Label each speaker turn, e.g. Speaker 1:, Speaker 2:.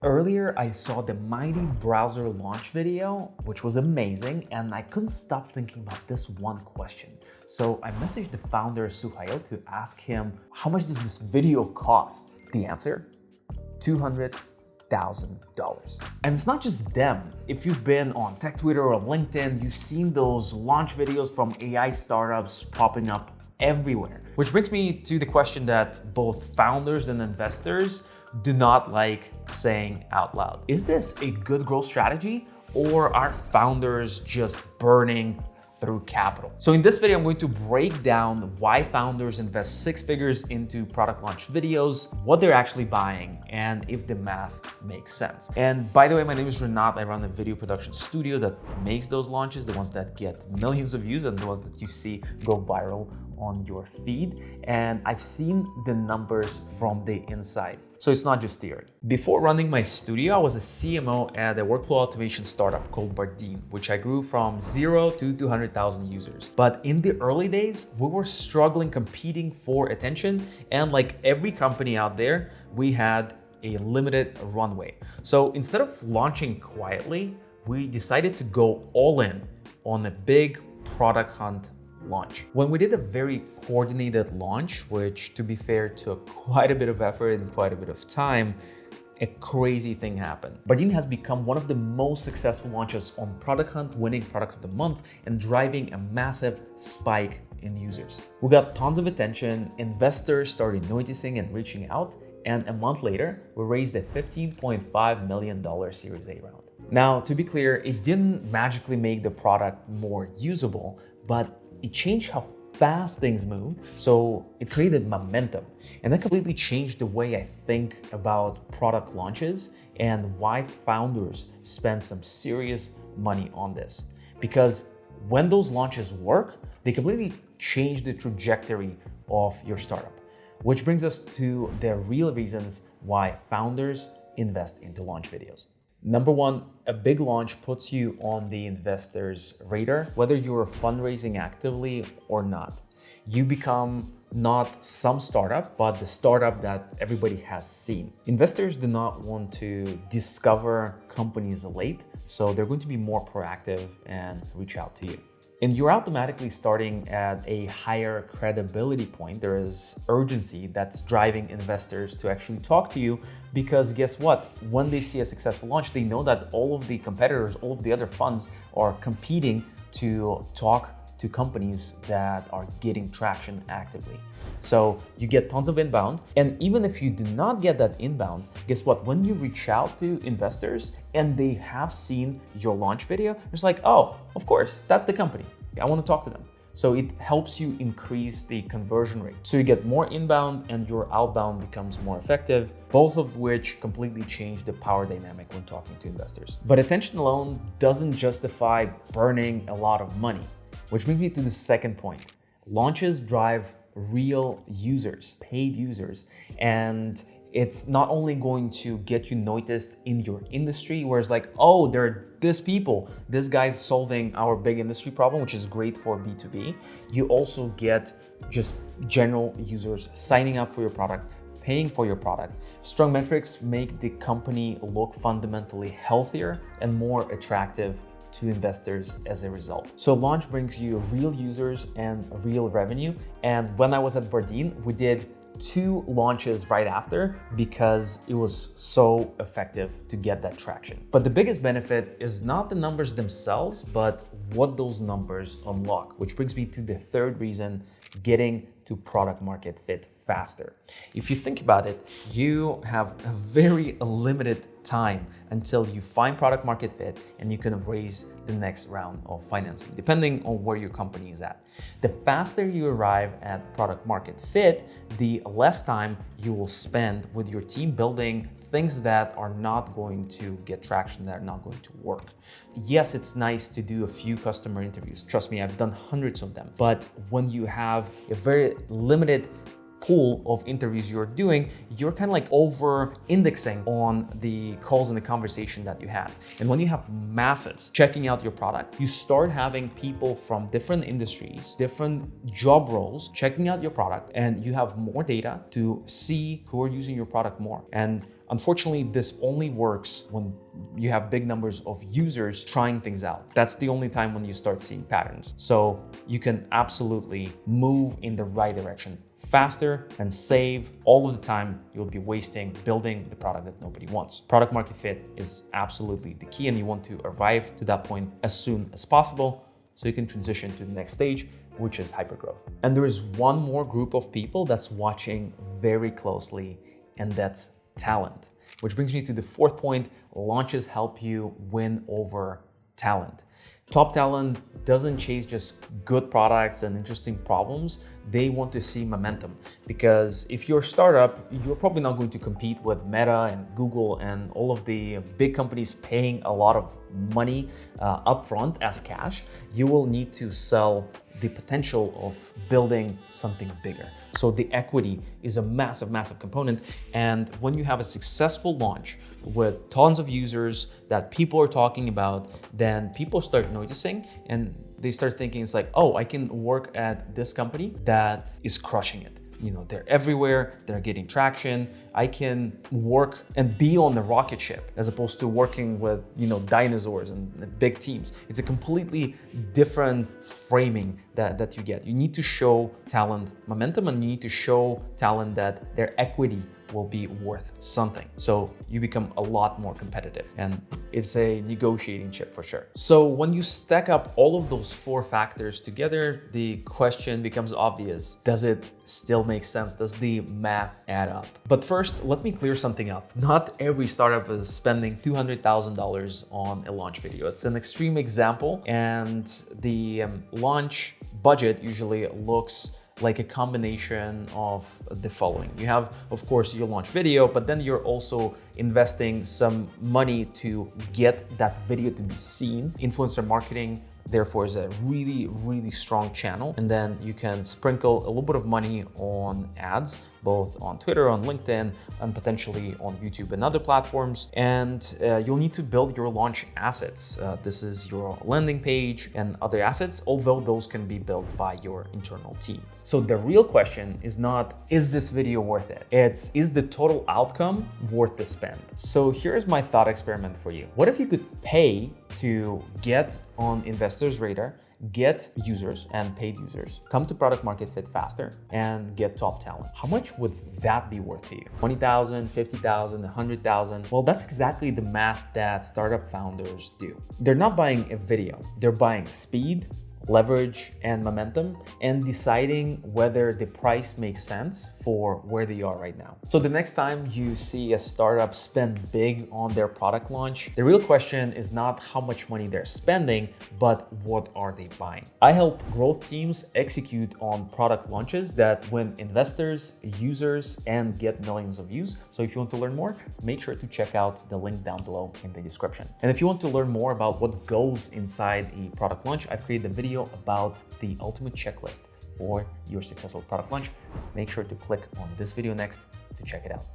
Speaker 1: Earlier, I saw the Mighty Browser launch video, which was amazing, and I couldn't stop thinking about this one question. So I messaged the founder, Suhail, to ask him, how much does this video cost? The answer, $200,000. And it's not just them. If you've been on Tech Twitter or LinkedIn, you've seen those launch videos from AI startups popping up everywhere. Which brings me to the question that both founders and investors do not like saying out loud. Is this a good growth strategy, or are founders just burning through capital? So in this video, I'm going to break down why founders invest six figures into product launch videos, what they're actually buying, and if the math makes sense. And by the way, my name is Renat. I run a video production studio that makes those launches, the ones that get millions of views and the ones that you see go viral on your feed. And I've seen the numbers from the inside. So it's not just theory. Before running my studio, I was a CMO at a workflow automation startup called Bardeen, which I grew from 0 to 200,000 users. But in the early days, we were struggling competing for attention. And like every company out there, we had a limited runway. So instead of launching quietly, we decided to go all in on a big product hunt launch. When we did a very coordinated launch, which to be fair took quite a bit of effort and quite a bit of time, a crazy thing happened. Bardeen has become one of the most successful launches on Product Hunt, winning Product of the Month and driving a massive spike in users. We got tons of attention, investors started noticing and reaching out, and a month later, we raised a $15.5 million Series A round. Now, to be clear, it didn't magically make the product more usable, but it changed how fast things moved, so it created momentum. And that completely changed the way I think about product launches and why founders spend some serious money on this. Because when those launches work, they completely change the trajectory of your startup. Which brings us to the real reasons why founders invest into launch videos. Number one, a big launch puts you on the investor's radar, whether you're fundraising actively or not. You become not some startup, but the startup that everybody has seen. Investors do not want to discover companies late, so they're going to be more proactive and reach out to you. And you're automatically starting at a higher credibility point. There is urgency that's driving investors to actually talk to you, because guess what? When they see a successful launch, they know that all of the competitors, all of the other funds are competing to talk to companies that are getting traction actively. So you get tons of inbound. And even if you do not get that inbound, guess what? When you reach out to investors and they have seen your launch video, it's like, oh, of course, that's the company. I want to talk to them. So it helps you increase the conversion rate. So you get more inbound and your outbound becomes more effective, both of which completely change the power dynamic when talking to investors. But attention alone doesn't justify burning a lot of money, which brings me to the second point. Launches drive real users, paid users, and it's not only going to get you noticed in your industry, where it's like, oh, there are this people, this guy's solving our big industry problem, which is great for B2B. You also get just general users signing up for your product, paying for your product. Strong metrics make the company look fundamentally healthier and more attractive to investors as a result. So launch brings you real users and real revenue. And when I was at Bardeen, we did 2 launches right after because it was so effective to get that traction. But the biggest benefit is not the numbers themselves, but what those numbers unlock, which brings me to the third reason: getting to product market fit faster. If you think about it, you have a very limited time until you find product market fit and you can raise the next round of financing, depending on where your company is at. The faster you arrive at product market fit, the less time you will spend with your team building things that are not going to get traction, that are not going to work. Yes, it's nice to do a few customer interviews. Trust me, I've done hundreds of them. But when you have a very limited pool of interviews you're doing, you're kind of like over indexing on the calls and the conversation that you had. And when you have masses checking out your product, you start having people from different industries, different job roles checking out your product, and you have more data to see who are using your product more. And Unfortunately, this only works when you have big numbers of users trying things out. That's the only time when you start seeing patterns. So you can absolutely move in the right direction faster and save all of the time you'll be wasting building the product that nobody wants. Product market fit is absolutely the key, and you want to arrive to that point as soon as possible so you can transition to the next stage, which is hypergrowth. And there is one more group of people that's watching very closely, and that's talent. Which brings me to the fourth point: launches help you win over talent. Top talent doesn't chase just good products and interesting problems. They want to see momentum, because if you're a startup, you're probably not going to compete with Meta and Google and all of the big companies paying a lot of money upfront as cash. You will need to sell the potential of building something bigger. So the equity is a massive, massive component. And when you have a successful launch with tons of users that people are talking about, then people start noticing and they start thinking, it's like, oh, I can work at this company that is crushing it. You know, they're everywhere, they're getting traction. I can work and be on the rocket ship as opposed to working with, dinosaurs and big teams. It's a completely different framing that you get. You need to show talent momentum, and you need to show talent that their equity will be worth something. So you become a lot more competitive, and it's a negotiating chip for sure. So when you stack up all of those four factors together, the question becomes obvious. Does it still make sense? Does the math add up? But first, let me clear something up. Not every startup is spending $200,000 on a launch video. It's an extreme example, and the launch budget usually looks like a combination of the following. You have, of course, your launch video, but then you're also investing some money to get that video to be seen. Influencer marketing, therefore, is a really, really strong channel. And then you can sprinkle a little bit of money on ads, both on Twitter, on LinkedIn, and potentially on YouTube and other platforms. And you'll need to build your launch assets. This is your landing page and other assets, although those can be built by your internal team. So the real question is not, is this video worth it? It's, is the total outcome worth the spend? So here's my thought experiment for you. What if you could pay to get on investors' radar, get users and paid users, come to product market fit faster, and get top talent? How much would that be worth to you? 20,000, 50,000, 100,000? Well, that's exactly the math that startup founders do. They're not buying a video, they're buying speed, leverage, and momentum, and deciding whether the price makes sense for where they are right now. So the next time you see a startup spend big on their product launch, the real question is not how much money they're spending, but what are they buying? I help growth teams execute on product launches that win investors, users, and get millions of views. So if you want to learn more, make sure to check out the link down below in the description. And if you want to learn more about what goes inside a product launch, I've created a video about the ultimate checklist for your successful product launch. Make sure to click on this video next to check it out.